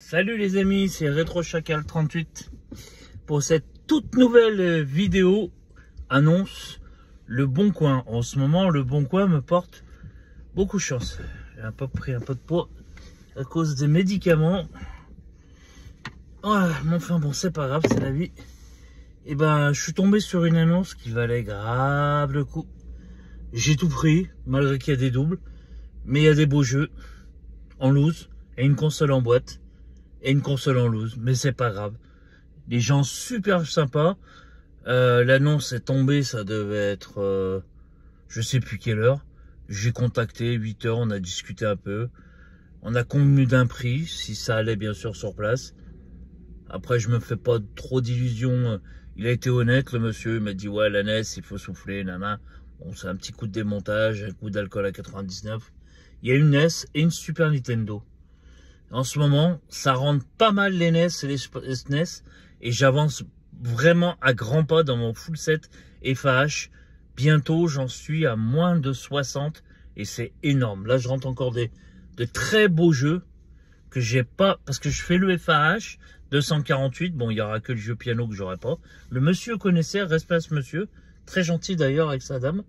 Salut les amis, c'est RetroChacal38 pour cette toute nouvelle vidéo annonce Le Bon Coin. En ce moment, Le Bon Coin me porte beaucoup chance. J'ai un peu pris un peu de poids à cause des médicaments. Ouais, mais enfin bon, c'est pas grave, c'est la vie. Et ben, je suis tombé sur une annonce qui valait grave le coup. J'ai tout pris, malgré qu'il y a des doubles, mais il y a des beaux jeux en loose et une console en boîte. Et une console en loose, mais c'est pas grave. Les gens super sympas. L'annonce est tombée, ça devait être je sais plus quelle heure. J'ai contacté 8 heures, on a discuté un peu. On a convenu d'un prix, si ça allait bien sûr sur place. Après, je me fais pas trop d'illusions. Il a été honnête, le monsieur. Il m'a dit ouais, la NES, il faut souffler, nana. Bon, c'est un petit coup de démontage, un coup d'alcool à 99. Il y a une NES et une Super Nintendo. En ce moment, ça rentre pas mal les NES et les SNES. Et j'avance vraiment à grands pas dans mon full set FAH. Bientôt, j'en suis à moins de 60. Et c'est énorme. Là, je rentre encore de très beaux jeux que j'ai pas. Parce que je fais le FAH 248. Bon, il y aura que le jeu piano que j'aurai pas. Le monsieur connaissait, respect à ce monsieur. Très gentil d'ailleurs avec sa dame.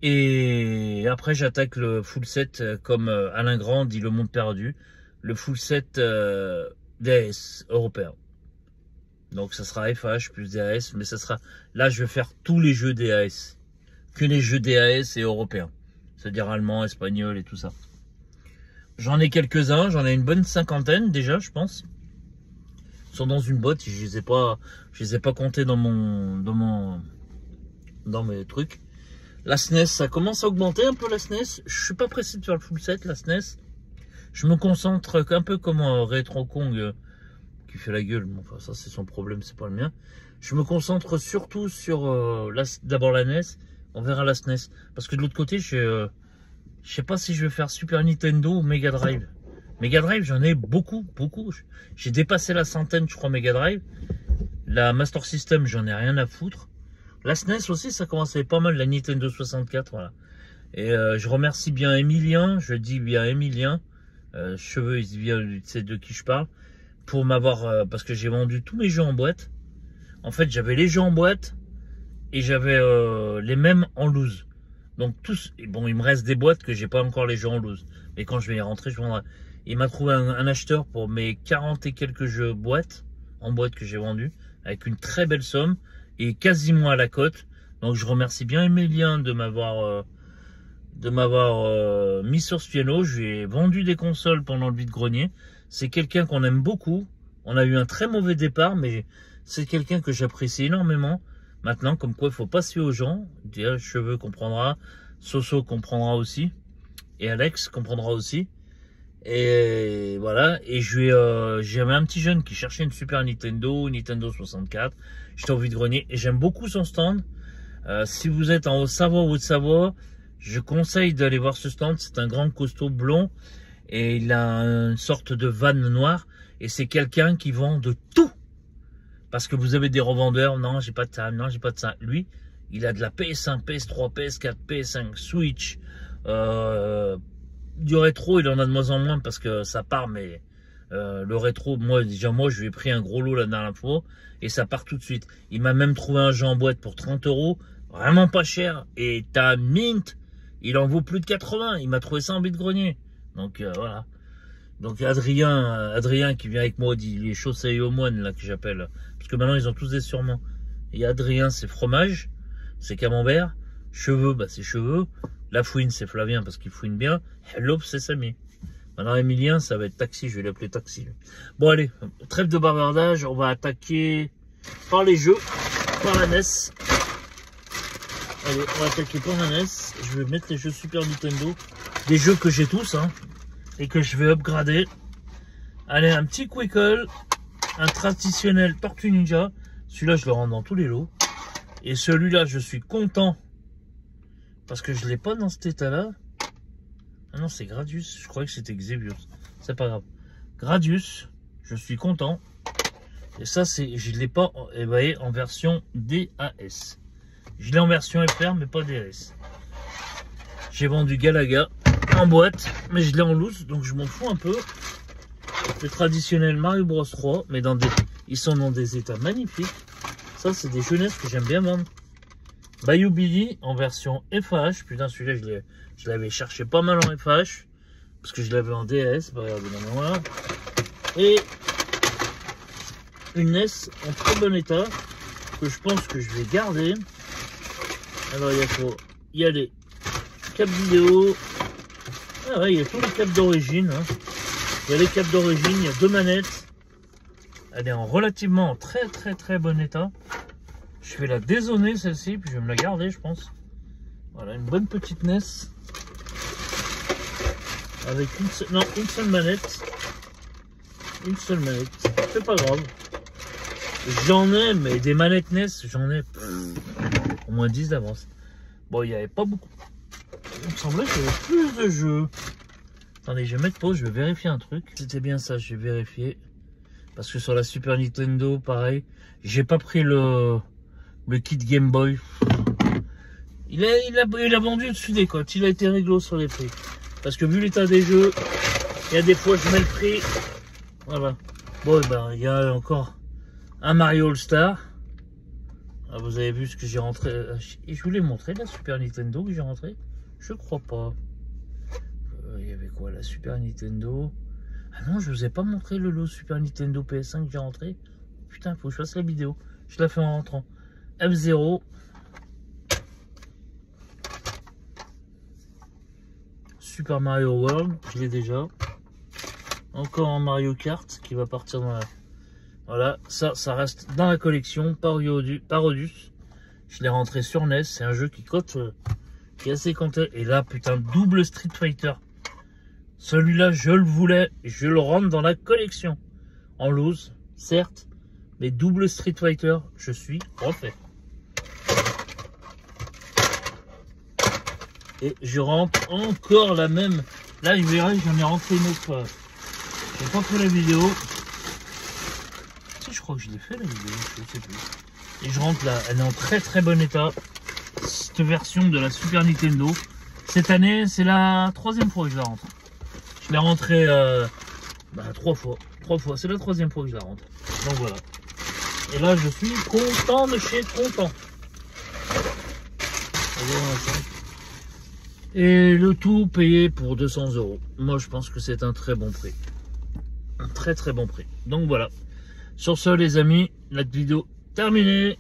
Et après, j'attaque le full set comme Alain Grand dit Le Monde Perdu. Le full set DAS européen. Donc ça sera FH plus DAS, mais ça sera... Là, je vais faire tous les jeux DAS. Que les jeux DAS et européens. C'est-à-dire allemand, espagnol et tout ça. J'en ai quelques-uns, j'en ai une bonne cinquantaine déjà, je pense. Ils sont dans une boîte, je les ai pas comptés dans mes trucs. La SNES, ça commence à augmenter un peu la SNES. Je suis pas pressé de faire le full set, la SNES. Je me concentre un peu comme un Retro Kong qui fait la gueule. Bon, enfin, ça, c'est son problème, c'est pas le mien. Je me concentre surtout sur d'abord la NES. On verra la SNES. Parce que de l'autre côté, je sais pas si je vais faire Super Nintendo ou Mega Drive. Mega Drive, j'en ai beaucoup. J'ai dépassé la centaine, je crois, Mega Drive. La Master System, j'en ai rien à foutre. La SNES aussi, ça commence à être pas mal. La Nintendo 64, voilà. Et je remercie bien Emilien. Je dis bien Emilien. Cheveux, il sait de qui je parle, pour m'avoir parce que j'ai vendu tous mes jeux en boîte. En fait, j'avais les jeux en boîte et j'avais les mêmes en loose. Donc tous, et bon, il me reste des boîtes que j'ai pas encore les jeux en loose. Mais quand je vais y rentrer, je vendrai. Il m'a trouvé un acheteur pour mes 40 et quelques jeux en boîte que j'ai vendus avec une très belle somme et quasiment à la cote. Donc je remercie bien Emilien de m'avoir mis sur ce piano. Je lui ai vendu des consoles pendant le vide-grenier. C'est quelqu'un qu'on aime beaucoup. On a eu un très mauvais départ, mais c'est quelqu'un que j'apprécie énormément. Maintenant, comme quoi, il faut pas se fier aux gens. Cheveux comprendra, Soso comprendra aussi, et Alex comprendra aussi. Et voilà. Et j'avais un petit jeune qui cherchait une Super Nintendo, Nintendo 64. J'étais au vide-grenier et j'aime beaucoup son stand. Si vous êtes en Haute-Savoie ou Haute-Savoie, je conseille d'aller voir ce stand. C'est un grand costaud blond et il a une sorte de vanne noire et c'est quelqu'un qui vend de tout. Parce que vous avez des revendeurs, non j'ai pas de ça, non j'ai pas de ça. Lui, il a de la PS1, PS3, PS4, PS5, Switch, du rétro, il en a de moins en moins parce que ça part, mais le rétro, moi je lui ai pris un gros lot la dernière fois et ça part tout de suite. Il m'a même trouvé un jeu en boîte pour 30 €, vraiment pas cher, et t'as Mint. Il en vaut plus de 80. Il m'a trouvé ça en vide-grenier. Donc voilà. Donc Adrien qui vient avec moi, dit les chaussées au moine là que j'appelle. Parce que maintenant ils ont tous des surnoms. Et Adrien c'est fromage, c'est camembert. Cheveux, bah c'est cheveux. La fouine c'est Flavien parce qu'il fouine bien. L'aube c'est Samy. Maintenant Emilien ça va être taxi, je vais l'appeler taxi. Bon allez, trêve de bavardage, on va attaquer par les jeux, par la NES. Allez, on va attaquer par la NES. Je vais mettre les jeux Super Nintendo. Des jeux que j'ai tous, hein, et que je vais upgrader. Allez, un petit Quickle. Un traditionnel Tortue Ninja. Celui-là, je le rentre dans tous les lots. Et celui-là, je suis content. Parce que je ne l'ai pas dans cet état-là. Ah non, c'est Gradius. Je croyais que c'était Xevious. C'est pas grave. Gradius, je suis content. Et ça, je ne l'ai pas en version DAS. Je l'ai en version FR, mais pas DAS. J'ai vendu Galaga en boîte, mais je l'ai en loose, donc je m'en fous un peu. le traditionnel Mario Bros 3, mais ils sont dans des états magnifiques. Ça, c'est des jeunesses que j'aime bien vendre. Bayou Billy en version FH. Putain, celui-là, je l'avais cherché pas mal en FH. Parce que je l'avais en DS. Bah, regardez la mémoire. Et une NES en très bon état. Que je pense que je vais garder. Alors, il y a les câbles vidéo. Ah ouais, il y a tous les câbles d'origine. Hein. Il y a les câbles d'origine. Il y a 2 manettes. Elle est en relativement très bon état. Je vais la dézoner celle-ci, puis je vais me la garder, je pense. Voilà, une bonne petite NES. Avec une seule manette. Une seule manette. C'est pas grave. J'en ai, mais des manettes NES, j'en ai au moins 10 d'avance. Bon, il n'y avait pas beaucoup. Il me semblait qu'il y avait plus de jeux. Attendez, je vais mettre pause, je vais vérifier un truc. C'était bien ça, je vais vérifier. Parce que sur la Super Nintendo, pareil, j'ai pas pris le kit Game Boy. Il a vendu dessus des cotes. Il a été réglo sur les prix. Parce que vu l'état des jeux, il y a des fois je mets le prix. Voilà. Bon, ben il y a encore un Mario All-Star. Ah, vous avez vu ce que j'ai rentré. Et je voulais montrer la Super Nintendo que j'ai rentré. Je crois pas. Il y avait quoi, la Super Nintendo? Ah non, je vous ai pas montré le lot Super Nintendo PS5 que j'ai rentré. Putain, faut que je fasse la vidéo. Je la fais en rentrant. F0. Super Mario World, je l'ai déjà. Encore un Mario Kart qui va partir dans la... Voilà, ça reste dans la collection. Parodius. Je l'ai rentré sur NES. C'est un jeu qui cote, qui est assez compté. Et là, putain, double Street Fighter. Celui-là, je le voulais. Je le rentre dans la collection. En loose, certes. Mais double Street Fighter, je suis refait. Et je rentre encore la même. Là, je verrai, j'en ai rentré une autre fois. J'ai pas fait la vidéo. Si, je crois que je l'ai fait la vidéo, je sais plus. Et je rentre là, elle est en très bon état. Cette version de la Super Nintendo. Cette année, c'est la 3e fois que je la rentre. Je l'ai rentrée 3 fois. 3 fois, c'est la 3e fois que je la rentre. Donc voilà. Et là, je suis content de chez content. Et le tout payé pour 200 €. Moi, je pense que c'est un très bon prix. Un très bon prix. Donc voilà. Sur ce, les amis, la vidéo terminée.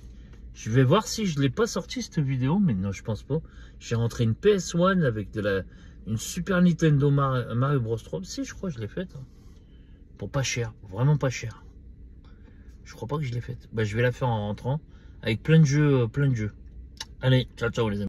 Je vais voir si je l'ai pas sorti cette vidéo, mais non, je pense pas. J'ai rentré une PS1 avec une Super Nintendo Mario Bros 3. Si, je crois que je l'ai faite. Hein. Pour pas cher, vraiment pas cher. Je crois pas que je l'ai faite. Bah, je vais la faire en rentrant avec plein de jeux, Allez, ciao les amis.